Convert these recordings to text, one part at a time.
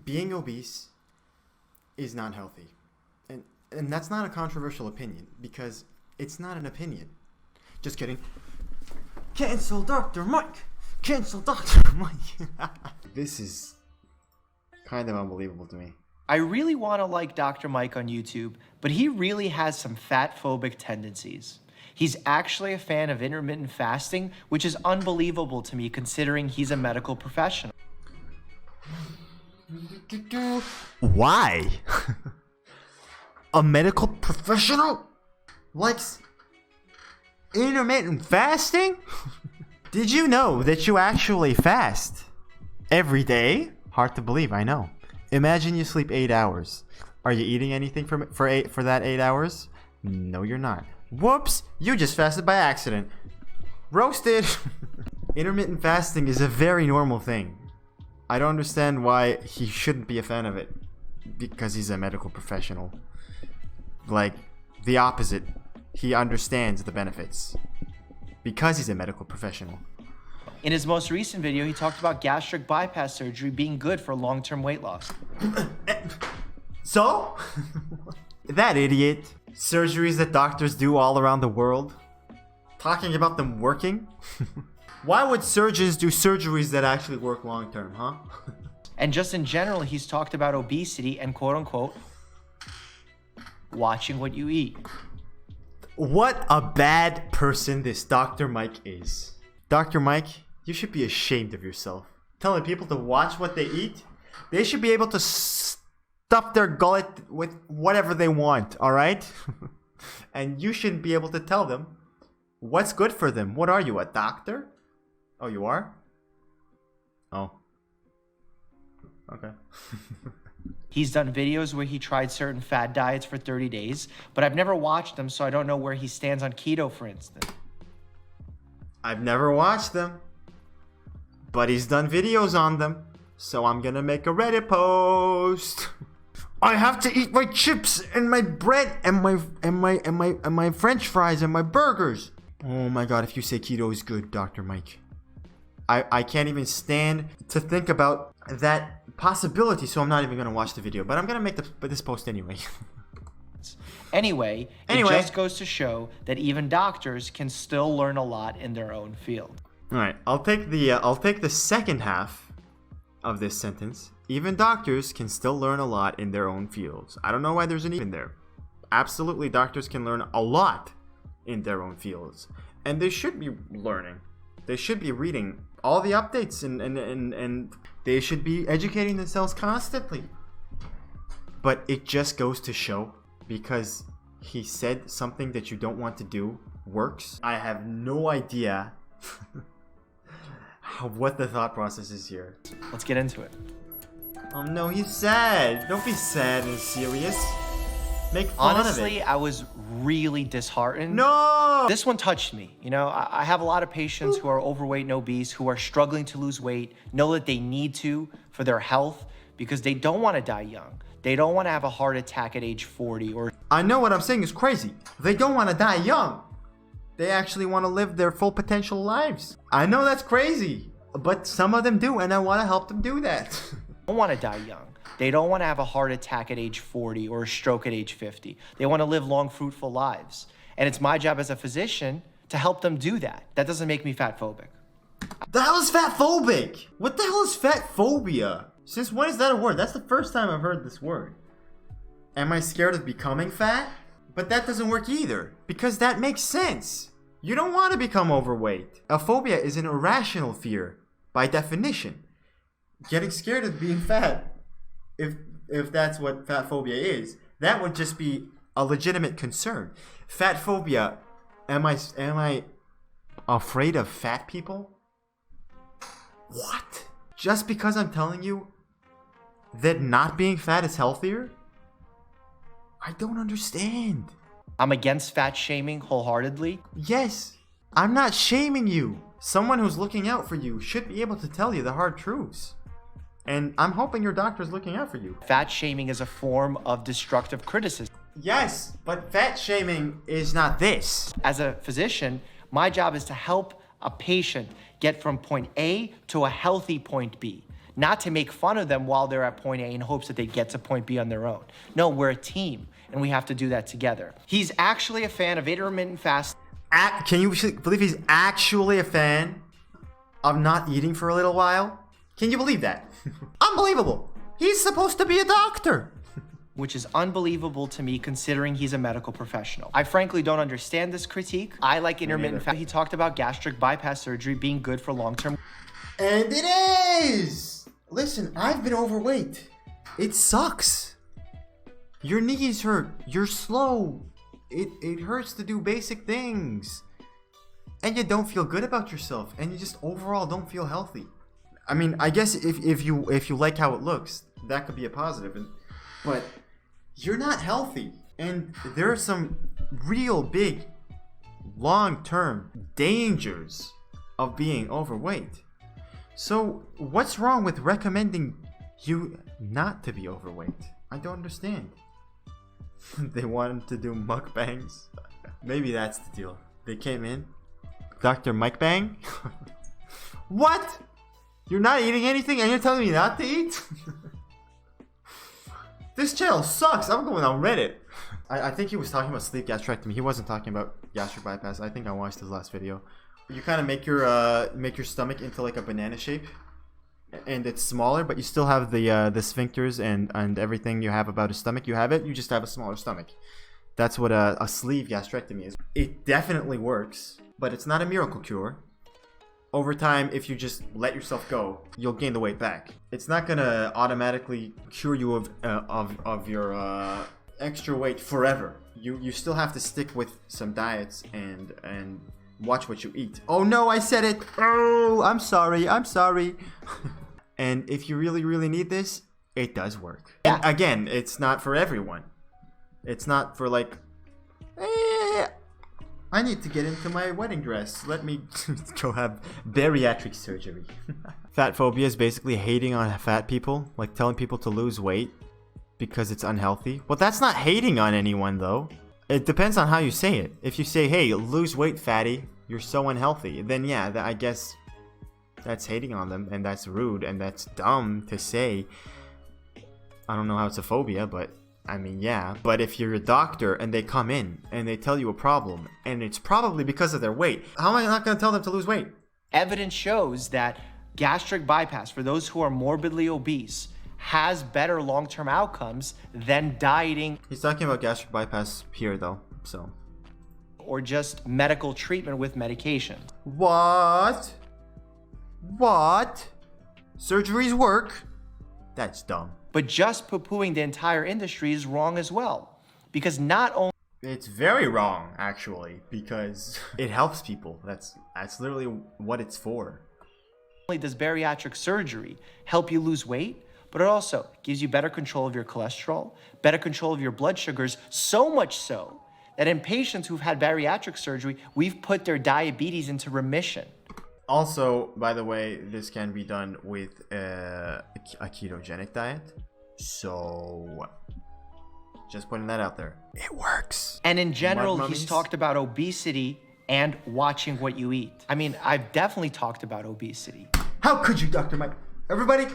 being obese is not healthy. And that's not a controversial opinion, because it's not an opinion. Just kidding. Cancel Dr. Mike! Cancel Dr. Mike! This is kind of unbelievable to me. I really want to like Dr. Mike on YouTube, but he really has some fatphobic tendencies. He's actually a fan of intermittent fasting, which is unbelievable to me considering he's a medical professional. Why? A medical professional likes intermittent fasting? Did you know that you actually fast every day? Hard to believe, I know. Imagine you sleep 8 hours. Are you eating anything for that 8 hours? No, you're not. Whoops, you just fasted by accident. Roasted. Intermittent fasting is a very normal thing. I don't understand why he shouldn't be a fan of it. Because he's a medical professional. Like, the opposite. He understands the benefits. Because he's a medical professional. In his most recent video, he talked about gastric bypass surgery being good for long-term weight loss. So? That idiot. Surgeries that doctors do all around the world. Talking about them working? Why would surgeons do surgeries that actually work long-term, huh? And just in general, he's talked about obesity and quote-unquote, watching what you eat. What a bad person this Dr. Mike is. Dr. Mike, you should be ashamed of yourself. Telling people to watch what they eat? They should be able to stuff their gullet with whatever they want, alright? And you shouldn't be able to tell them what's good for them. What are you, a doctor? Oh, you are? Oh. Okay. He's done videos where he tried certain fad diets for 30 days, but I've never watched them, so I don't know where he stands on keto, for instance. I've never watched them, but he's done videos on them, so I'm gonna make a Reddit post. I have to eat my chips and my bread and my French fries and my burgers. Oh my god, if you say keto is good, Dr. Mike. I can't even stand to think about that possibility, so I'm not even gonna watch the video, but I'm gonna make this post anyway. Anyway, it just goes to show that even doctors can still learn a lot in their own field. All right, I'll take the second half of this sentence. Even doctors can still learn a lot in their own fields. I don't know why there's an even there. Absolutely, doctors can learn a lot in their own fields, and they should be learning. They should be reading all the updates and they should be educating themselves constantly. But it just goes to show, because he said something that you don't want to do works. I have no idea what the thought process is here. Let's get into it. Oh no, he's sad. Don't be sad and serious. Make fun Honestly, of it. I was really disheartened. No! This one touched me. You know, I have a lot of patients who are overweight and obese, who are struggling to lose weight, know that they need to for their health, because they don't want to die young. They don't want to have a heart attack at age 40 or... I know what I'm saying is crazy. They don't want to die young. They actually want to live their full potential lives. I know that's crazy, but some of them do, and I want to help them do that. don't want to die young. They don't want to have a heart attack at age 40 or a stroke at age 50. They want to live long, fruitful lives. And it's my job as a physician to help them do that. That doesn't make me fatphobic. The hell is fatphobic? What the hell is fatphobia? Since when is that a word? That's the first time I've heard this word. Am I scared of becoming fat? But that doesn't work either, because that makes sense. You don't want to become overweight. A phobia is an irrational fear, by definition. Getting scared of being fat, if that's what fatphobia is, that would just be a legitimate concern. Fatphobia, am I afraid of fat people? What? Just because I'm telling you that not being fat is healthier? I don't understand. I'm against fat shaming wholeheartedly. Yes, I'm not shaming you. Someone who's looking out for you should be able to tell you the hard truths. And I'm hoping your doctor's looking out for you. Fat shaming is a form of destructive criticism. Yes, but fat shaming is not this. As a physician, my job is to help a patient get from point A to a healthy point B, not to make fun of them while they're at point A in hopes that they get to point B on their own. No, we're a team, and we have to do that together. He's actually a fan of intermittent fasting. Can you believe he's actually a fan of not eating for a little while? Can you believe that? Unbelievable. He's supposed to be a doctor. Which is unbelievable to me considering he's a medical professional. I frankly don't understand this critique. I like intermittent fasting. He talked about gastric bypass surgery being good for long-term. And it is! Listen, I've been overweight. It sucks. Your knees hurt. You're slow. It hurts to do basic things. And you don't feel good about yourself. And you just overall don't feel healthy. I mean, I guess if you like how it looks, that could be a positive. But you're not healthy. And there are some real big long-term dangers of being overweight. So what's wrong with recommending you not to be overweight? I don't understand. They wanted to do mukbangs. Maybe that's the deal. They came in. Dr. Mukbang? What? You're not eating anything and you're telling me not to eat? This channel sucks. I'm going on Reddit. I think he was talking about sleeve gastrectomy. He wasn't talking about gastric bypass. I think I watched his last video. You kind of make your stomach into like a banana shape, and it's smaller, but you still have the sphincters and everything you have about a stomach. You have it. You just have a smaller stomach. That's what a sleeve gastrectomy is. It definitely works, but it's not a miracle cure. Over time, if you just let yourself go, you'll gain the weight back. It's not gonna automatically cure you of your extra weight forever. You still have to stick with some diets and watch what you eat. Oh no, I said it. Oh, I'm sorry. And if you really need this, it does work. Yeah. And again, it's not for everyone. It's not for like, I need to get into my wedding dress. Let me go have bariatric surgery. Fatphobia is basically hating on fat people, like telling people to lose weight because it's unhealthy. Well, that's not hating on anyone though. It depends on how you say it. If you say, hey, lose weight, fatty, you're so unhealthy, then yeah, I guess that's hating on them, and that's rude, and that's dumb to say. I don't know how it's a phobia, but I mean, yeah. But if you're a doctor and they come in and they tell you a problem, and it's probably because of their weight, how am I not going to tell them to lose weight? Evidence shows that gastric bypass for those who are morbidly obese has better long-term outcomes than dieting. He's talking about gastric bypass here though, so. Or just medical treatment with medication. What? Surgeries work? That's dumb. But just poo-pooing the entire industry is wrong as well. Because not only... It's very wrong, actually, because it helps people. That's literally what it's for. Not only does bariatric surgery help you lose weight, but it also gives you better control of your cholesterol, better control of your blood sugars, so much so that in patients who've had bariatric surgery, we've put their diabetes into remission. Also, by the way, this can be done with a ketogenic diet. So, just putting that out there. It works. And in general, he's talked about obesity and watching what you eat. I mean, I've definitely talked about obesity. How could you, Dr. Mike? Everybody,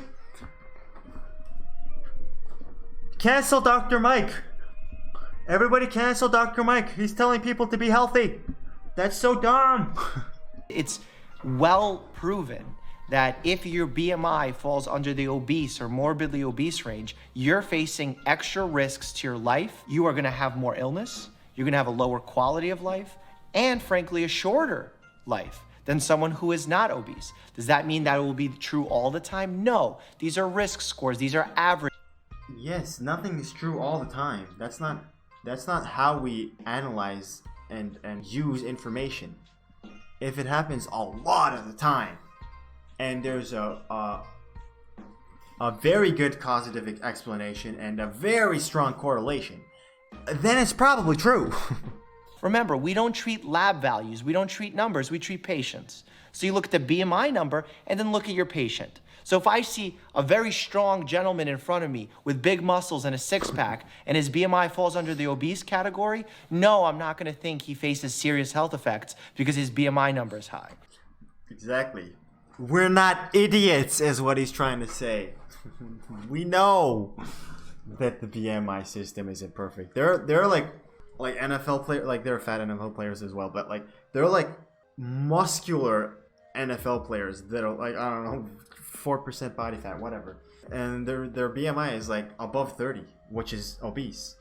cancel Dr. Mike. Everybody cancel Dr. Mike. He's telling people to be healthy. That's so dumb. It's well proven that if your BMI falls under the obese or morbidly obese range, you're facing extra risks to your life. You are gonna have more illness, you're gonna have a lower quality of life, and frankly, a shorter life than someone who is not obese. Does that mean that it will be true all the time? No, these are risk scores, these are average. Yes, nothing is true all the time. That's not how we analyze and use information. If it happens a lot of the time, and there's a very good causative explanation and a very strong correlation, then it's probably true. Remember, we don't treat lab values, we don't treat numbers, we treat patients. So you look at the BMI number and then look at your patient. So if I see a very strong gentleman in front of me with big muscles and a six-pack and his BMI falls under the obese category, no, I'm not gonna think he faces serious health effects because his BMI number is high. Exactly. We're not idiots, is what he's trying to say. We know that the BMI system isn't perfect. They're like NFL players, like they're fat NFL players as well, but like they're like muscular NFL players that are like, I don't know, 4% body fat, whatever, and their BMI is like above 30, which is obese.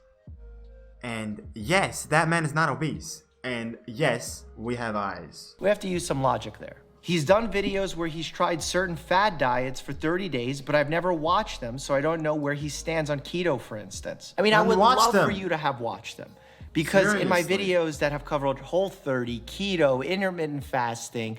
And yes, that man is not obese. And yes, we have eyes. We have to use some logic there. He's done videos where he's tried certain fad diets for 30 days, but I've never watched them, so I don't know where he stands on keto, for instance. I mean, I would love for you to have watched them. Because in my videos that have covered Whole30, keto, intermittent fasting,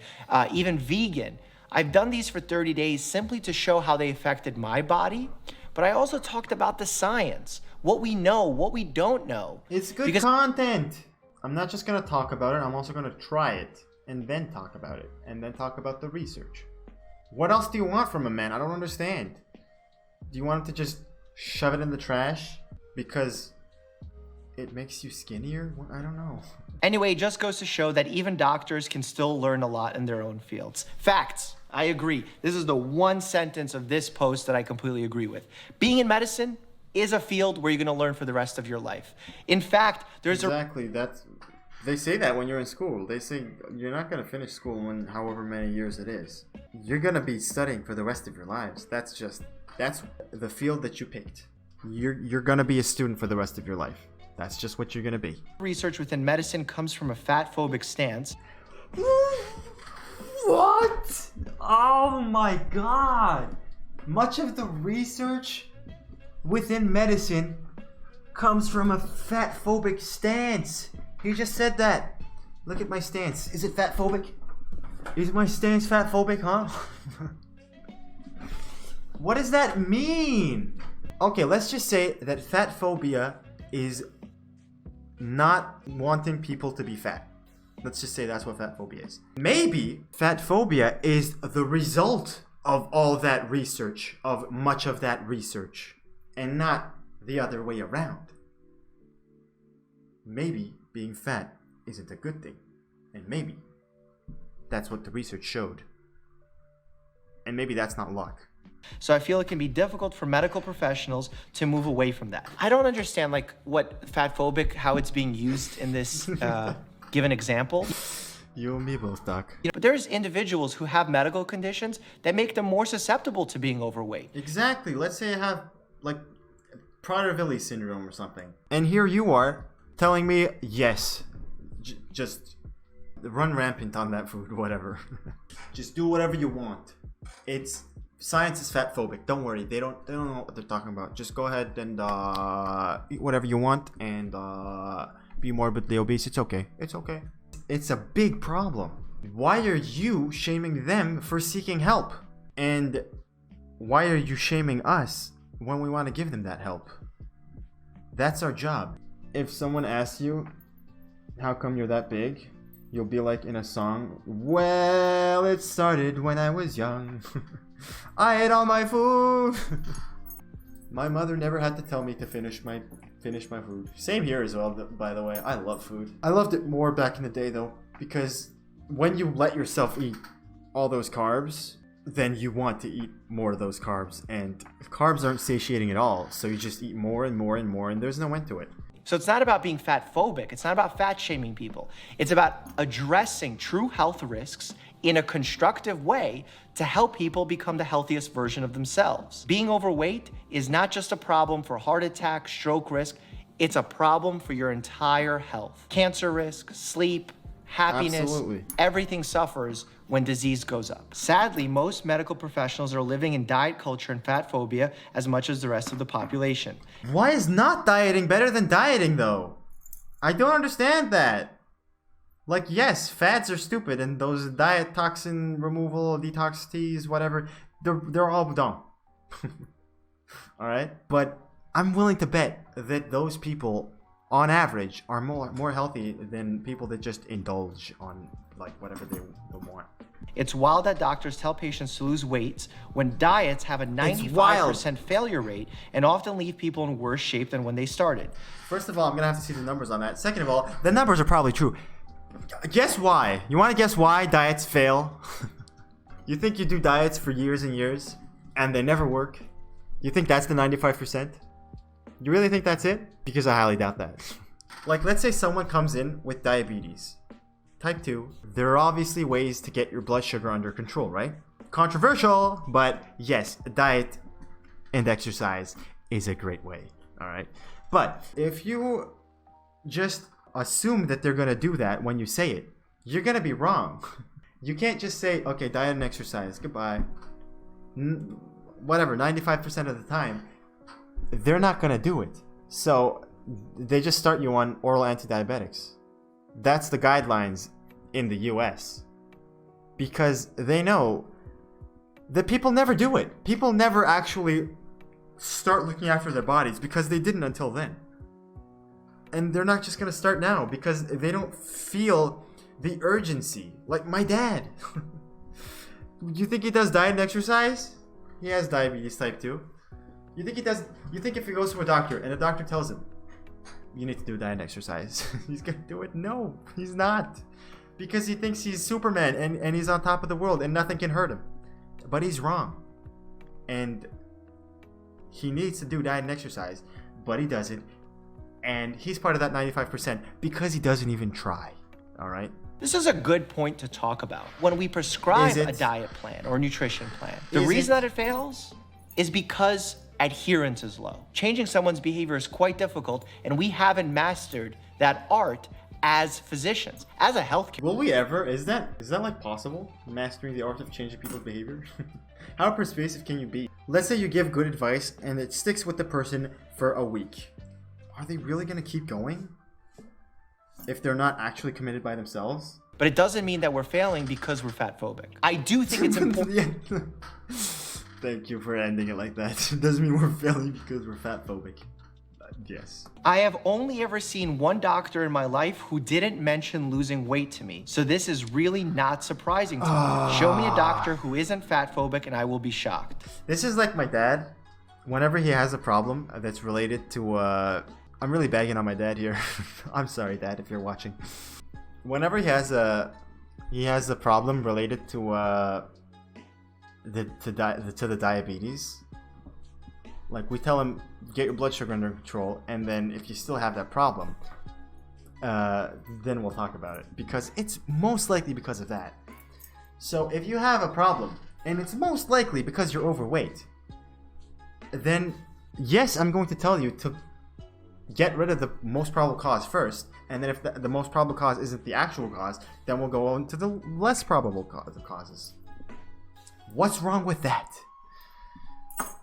even vegan, I've done these for 30 days simply to show how they affected my body. But I also talked about the science, what we know, what we don't know. It's good content. I'm not just going to talk about it. I'm also going to try it and then talk about it and then talk about the research. What else do you want from a man? I don't understand. Do you want him to just shove it in the trash because it makes you skinnier? I don't know. Anyway, it just goes to show that even doctors can still learn a lot in their own fields. Facts. I agree. This is the one sentence of this post that I completely agree with. Being in medicine is a field where you're going to learn for the rest of your life. In fact, there's they say that when you're in school. They say you're not going to finish school in however many years it is. You're going to be studying for the rest of your lives. That's the field that you picked. You're going to be a student for the rest of your life. That's just what you're going to be. Research within medicine comes from a fat-phobic stance. What? Oh my god. Much of the research within medicine comes from a fat-phobic stance. He just said that. Look at my stance. Is it fat-phobic? Is my stance fat-phobic, huh? What does that mean? Okay, let's just say that fat phobia is not wanting people to be fat. Let's just say that's what fat phobia is. Maybe fat phobia is the result of all that research, of much of that research, and not the other way around. Maybe being fat isn't a good thing, and maybe that's what the research showed. And maybe that's not luck. So I feel it can be difficult for medical professionals to move away from that. I don't understand what fat-phobic, how it's being used in this given example. You and me both, Doc. But there's individuals who have medical conditions that make them more susceptible to being overweight. Exactly. Let's say I have Prader-Willi syndrome or something. And here you are telling me, yes, just run rampant on that food, whatever. Just do whatever you want. Science is fat phobic. Don't worry. They don't know what they're talking about. Just go ahead and eat whatever you want and be morbidly obese. It's okay. It's okay. It's a big problem. Why are you shaming them for seeking help? And why are you shaming us when we want to give them that help? That's our job. If someone asks you, how come you're that big? You'll be like in a song, well, it started when I was young. I ate all my food. My mother never had to tell me to finish my food. Same here as well, by the way. I love food. I loved it more back in the day though, because when you let yourself eat all those carbs, then you want to eat more of those carbs, and carbs aren't satiating at all, so you just eat more and more and more, and there's no end to it. So it's not about being fat phobic. It's not about fat shaming people. It's about addressing true health risks in a constructive way to help people become the healthiest version of themselves. Being overweight is not just a problem for heart attack, stroke risk. It's a problem for your entire health. Cancer risk, sleep, happiness, Absolutely. Everything suffers when disease goes up. Sadly, most medical professionals are living in diet culture and fat phobia as much as the rest of the population. Why is not dieting better than dieting though? I don't understand that. Yes, fads are stupid, and those diet toxin removal, detox teas, whatever, they're all dumb. Alright? But I'm willing to bet that those people, on average, are more healthy than people that just indulge on whatever they want. It's wild that doctors tell patients to lose weight when diets have a 95% failure rate and often leave people in worse shape than when they started. First of all, I'm going to have to see the numbers on that. Second of all, the numbers are probably true. Guess why? You want to guess why diets fail? You think you do diets for years and years and they never work? You think that's the 95%? You really think that's it? Because I highly doubt that. Like, let's say someone comes in with diabetes. Type 2. There are obviously ways to get your blood sugar under control, right? Controversial, but yes, diet and exercise is a great way, alright? But if you just assume that they're gonna do that when you say it, you're gonna be wrong. You can't just say, okay, diet and exercise, goodbye. Whatever, 95% of the time, they're not gonna do it. So they just start you on oral antidiabetics. That's the guidelines in the US. Because they know that people never do it. People never actually start looking after their bodies because they didn't until then. And they're not just gonna start now because they don't feel the urgency. Like my dad. You think he does diet and exercise? He has diabetes type 2. You think if he goes to a doctor and the doctor tells him, you need to do diet and exercise, he's gonna do it? No, he's not. Because he thinks he's Superman and he's on top of the world and nothing can hurt him. But he's wrong. And he needs to do diet and exercise, but he doesn't. And he's part of that 95% because he doesn't even try. Alright? This is a good point to talk about. When we prescribe a diet plan or a nutrition plan, the reason that it fails is because adherence is low. Changing someone's behavior is quite difficult, and we haven't mastered that art as physicians, as a healthcare. Will we ever? Is that like possible? Mastering the art of changing people's behavior? How persuasive can you be? Let's say you give good advice and it sticks with the person for a week. Are they really gonna keep going? If they're not actually committed by themselves? But it doesn't mean that we're failing because we're fatphobic. I do think it's important. Thank you for ending it like that. It doesn't mean we're failing because we're fatphobic. Yes. I have only ever seen one doctor in my life who didn't mention losing weight to me. So this is really not surprising to me. Show me a doctor who isn't fatphobic and I will be shocked. This is like my dad. Whenever he has a problem that's related to, I'm really bagging on my dad here. I'm sorry, Dad, if you're watching. Whenever he has a problem related to the diabetes, like we tell him, get your blood sugar under control, and then if you still have that problem, then we'll talk about it, because it's most likely because of that. So if you have a problem and it's most likely because you're overweight, then yes, I'm going to tell you to get rid of the most probable cause first, and then if the most probable cause isn't the actual cause, then we'll go on to the less probable causes. What's wrong with that?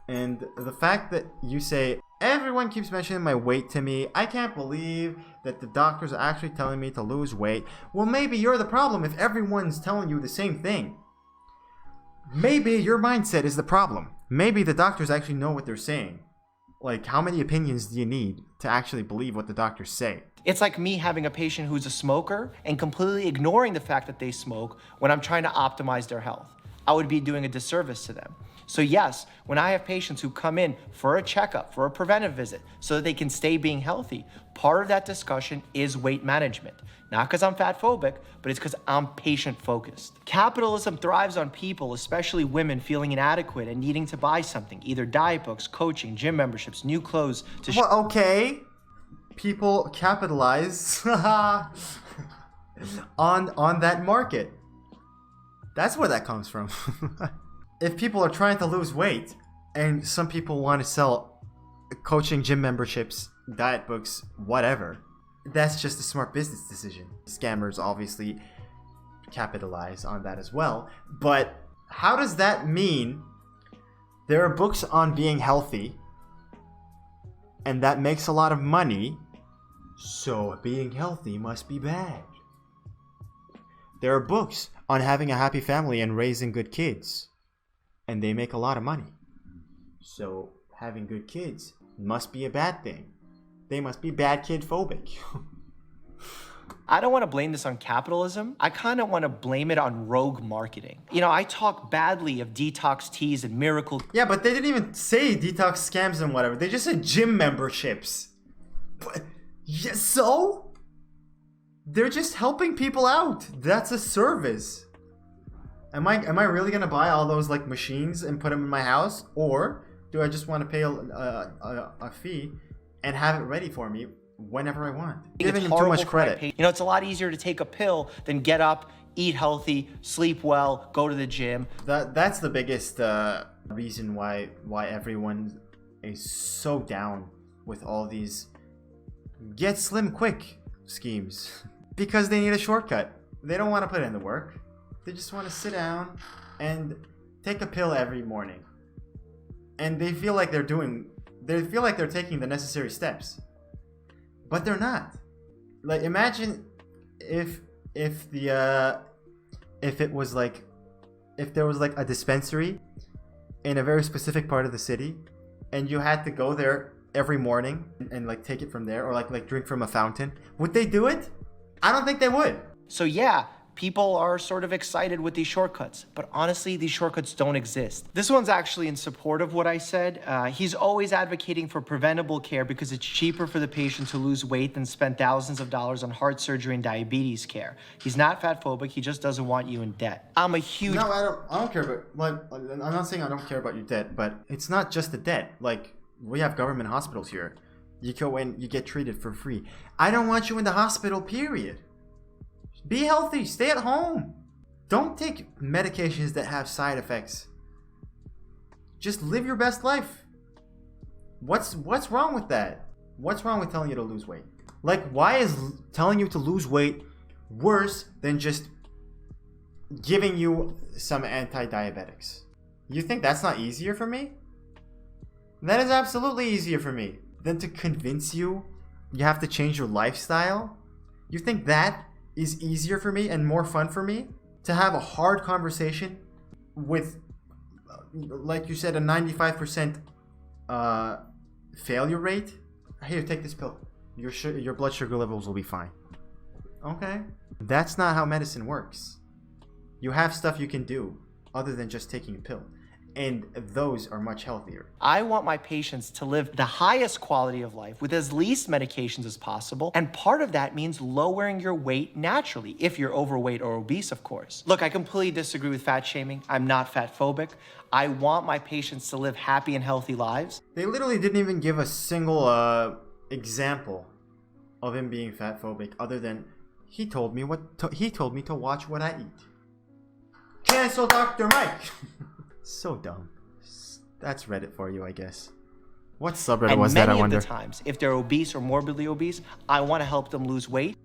And the fact that you say, everyone keeps mentioning my weight to me, I can't believe that the doctors are actually telling me to lose weight. Well, maybe you're the problem if everyone's telling you the same thing. Maybe your mindset is the problem. Maybe the doctors actually know what they're saying. Like, how many opinions do you need to actually believe what the doctors say? It's like me having a patient who's a smoker and completely ignoring the fact that they smoke when I'm trying to optimize their health. I would be doing a disservice to them. So yes, when I have patients who come in for a checkup, for a preventive visit, so that they can stay being healthy, part of that discussion is weight management. Not because I'm fatphobic, but it's because I'm patient-focused. Capitalism thrives on people, especially women, feeling inadequate and needing to buy something, either diet books, coaching, gym memberships, new clothes. Well, okay. People capitalize on that market. That's where that comes from. If people are trying to lose weight and some people want to sell coaching, gym memberships, diet books, whatever, that's just a smart business decision. Scammers obviously capitalize on that as well. But how does that mean there are books on being healthy and that makes a lot of money, so being healthy must be bad? There are books on having a happy family and raising good kids, and they make a lot of money, so having good kids must be a bad thing. They must be bad kid phobic. I don't want to blame this on capitalism. I kind of want to blame it on rogue marketing. You know, I talk badly of detox teas and miracle. Yeah, but they didn't even say detox scams and whatever. They just said gym memberships. But, yeah, so? They're just helping people out. That's a service. Am I really gonna buy all those like machines and put them in my house, or do I just want to pay a fee and have it ready for me whenever I want? Giving them too much credit. You know, it's a lot easier to take a pill than get up, eat healthy, sleep well, go to the gym. That's the biggest reason why everyone is so down with all these get slim quick schemes. Because they need a shortcut. They don't want to put in the work. They just want to sit down and take a pill every morning. And they feel like they're taking the necessary steps. But they're not. Like, imagine if there was like a dispensary in a very specific part of the city, and you had to go there every morning and like take it from there, or like drink from a fountain. Would they do it? I don't think they would. So yeah, people are sort of excited with these shortcuts, but honestly, these shortcuts don't exist. This one's actually in support of what I said. He's always advocating for preventable care because it's cheaper for the patient to lose weight than spend thousands of dollars on heart surgery and diabetes care. He's not fatphobic, he just doesn't want you in debt. I'm a huge... No, I don't care about... Like, I'm not saying I don't care about your debt, but it's not just the debt. Like, we have government hospitals here. You go in, you get treated for free. I don't want you in the hospital, period. Be healthy. Stay at home. Don't take medications that have side effects. Just live your best life. What's wrong with that? What's wrong with telling you to lose weight? Like, why is telling you to lose weight worse than just giving you some anti-diabetics? You think that's not easier for me? That is absolutely easier for me than to convince you have to change your lifestyle. You think that is easier for me and more fun for me to have a hard conversation with, like you said, a 95% failure rate? Here, take this pill. Your blood sugar levels will be fine. Okay? That's not how medicine works. You have stuff you can do other than just taking a pill. And those are much healthier. I want my patients to live the highest quality of life with as least medications as possible. And part of that means lowering your weight naturally, if you're overweight or obese, of course. Look, I completely disagree with fat shaming. I'm not fatphobic. I want my patients to live happy and healthy lives. They literally didn't even give a single example of him being fatphobic other than he told me to watch what I eat. Cancel Dr. Mike. So dumb. That's Reddit for you, I guess. What subreddit was that, I wonder? And many of the times, if they're obese or morbidly obese, I want to help them lose weight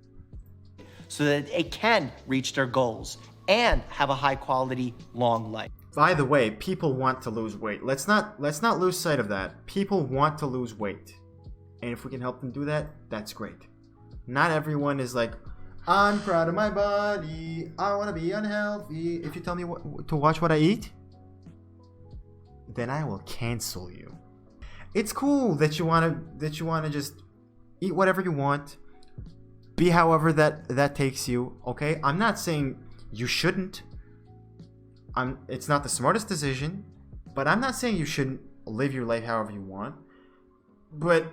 so that they can reach their goals and have a high quality, long life. By the way, people want to lose weight. Let's not lose sight of that. People want to lose weight. And if we can help them do that, that's great. Not everyone is like, I'm proud of my body. I want to be unhealthy. If you tell me to watch what I eat, then I will cancel you. It's cool that you want to just eat whatever you want, be however that takes you. Okay, I'm not saying you shouldn't. It's not the smartest decision, but I'm not saying you shouldn't live your life however you want. But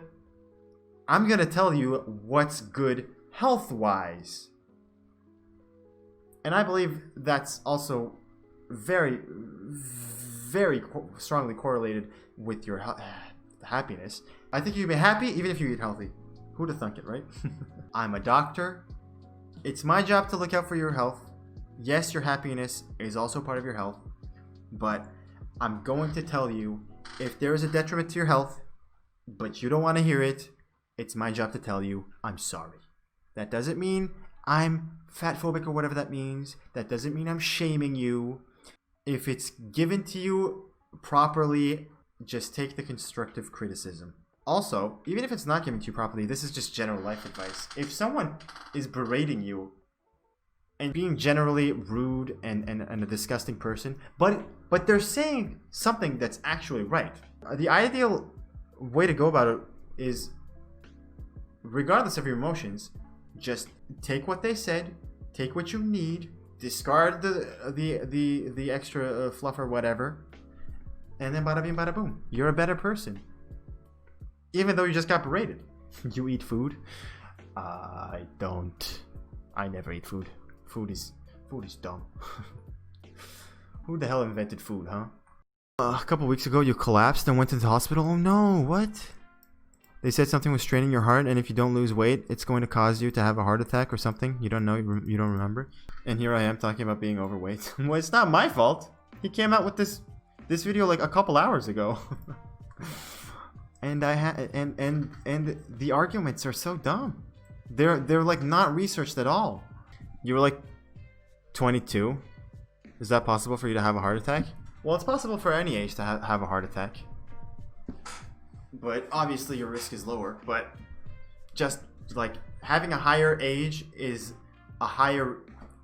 I'm gonna tell you what's good health-wise, and I believe that's also very, very strongly correlated with your happiness. I think you can be happy even if you eat healthy. Who'd have thunk it, right? I'm a doctor. It's my job to look out for your health. Yes, your happiness is also part of your health, but I'm going to tell you if there is a detriment to your health, but you don't want to hear it, it's my job to tell you I'm sorry. That doesn't mean I'm fatphobic or whatever that means. That doesn't mean I'm shaming you. If it's given to you properly, just take the constructive criticism. Also, even if it's not given to you properly, this is just general life advice. If someone is berating you and being generally rude and a disgusting person, but they're saying something that's actually right, the ideal way to go about it is, regardless of your emotions, just take what they said, take what you need, discard the extra fluff or whatever, and then bada bing bada boom, you're a better person. Even though you just got berated. You eat food? I don't. I never eat food. Food is dumb. Who the hell invented food, huh? A couple weeks ago, you collapsed and went to the hospital. Oh no, what? They said something was straining your heart, and if you don't lose weight, it's going to cause you to have a heart attack or something. You don't know, you don't remember. And here I am talking about being overweight. Well, it's not my fault. He came out with this video like a couple hours ago. And and the arguments are so dumb. They're like not researched at all. You were like 22. Is that possible for you to have a heart attack? Well, it's possible for any age to have a heart attack. But obviously your risk is lower. But just like having a higher age is a higher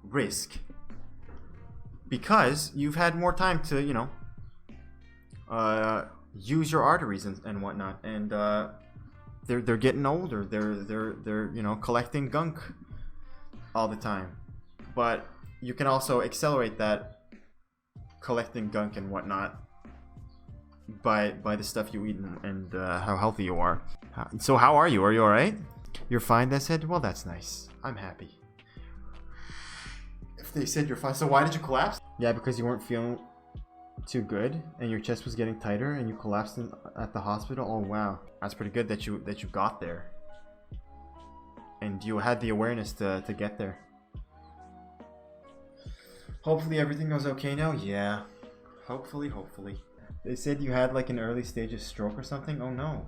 risk. Because you've had more time to, you know, use your arteries and whatnot. And they're getting older. They're you know, collecting gunk all the time. But you can also accelerate that collecting gunk and whatnot by the stuff you eat and how healthy you are. So how are you? Are you alright? You're fine, they said? Well, that's nice. I'm happy. If they said you're fine, so why did you collapse? Yeah, because you weren't feeling too good and your chest was getting tighter and you collapsed at the hospital. Oh wow, that's pretty good that you got there and you had the awareness to get there. Hopefully everything goes okay now. Yeah, hopefully. They said you had like an early stage of stroke or something. Oh no.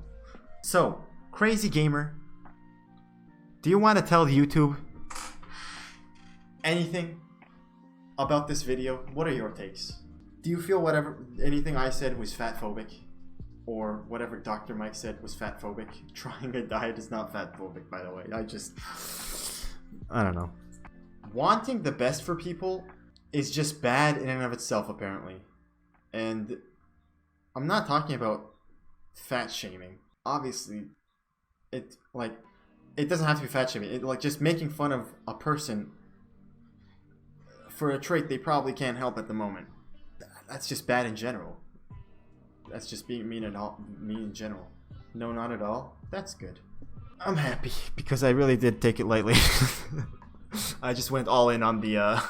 So crazy gamer, do you want to tell YouTube anything about this video? What are your takes? Do you feel anything I said was fatphobic? Or whatever Dr. Mike said was fatphobic? Trying a diet is not fatphobic, by the way. I don't know. Wanting the best for people is just bad in and of itself, apparently. And I'm not talking about fat shaming. Obviously, it doesn't have to be fat shaming. Like just making fun of a person for a trait they probably can't help at the moment. That's just bad in general. That's just being mean in general. No, not at all. That's good. I'm happy because I really did take it lightly. I just went all in on the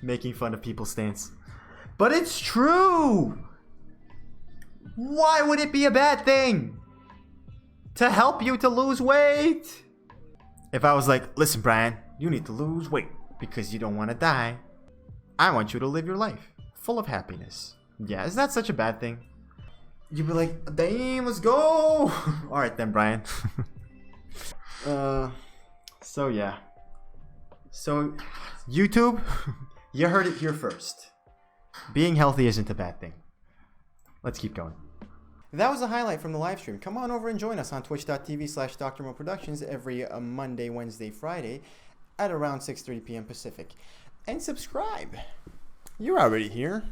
making fun of people's stance. But it's true! Why would it be a bad thing? To help you to lose weight? If I was like, listen Brian, you need to lose weight because you don't want to die. I want you to live your life full of happiness. Yeah, is that such a bad thing? You'd be like, damn, let's go! Alright then, Brian. So yeah. So, YouTube, you heard it here first. Being healthy isn't a bad thing. Let's keep going. That was a highlight from the live stream. Come on over and join us on twitch.tv/DrMoProductions every Monday, Wednesday, Friday at around 6:30 p.m. Pacific. And subscribe. You're already here.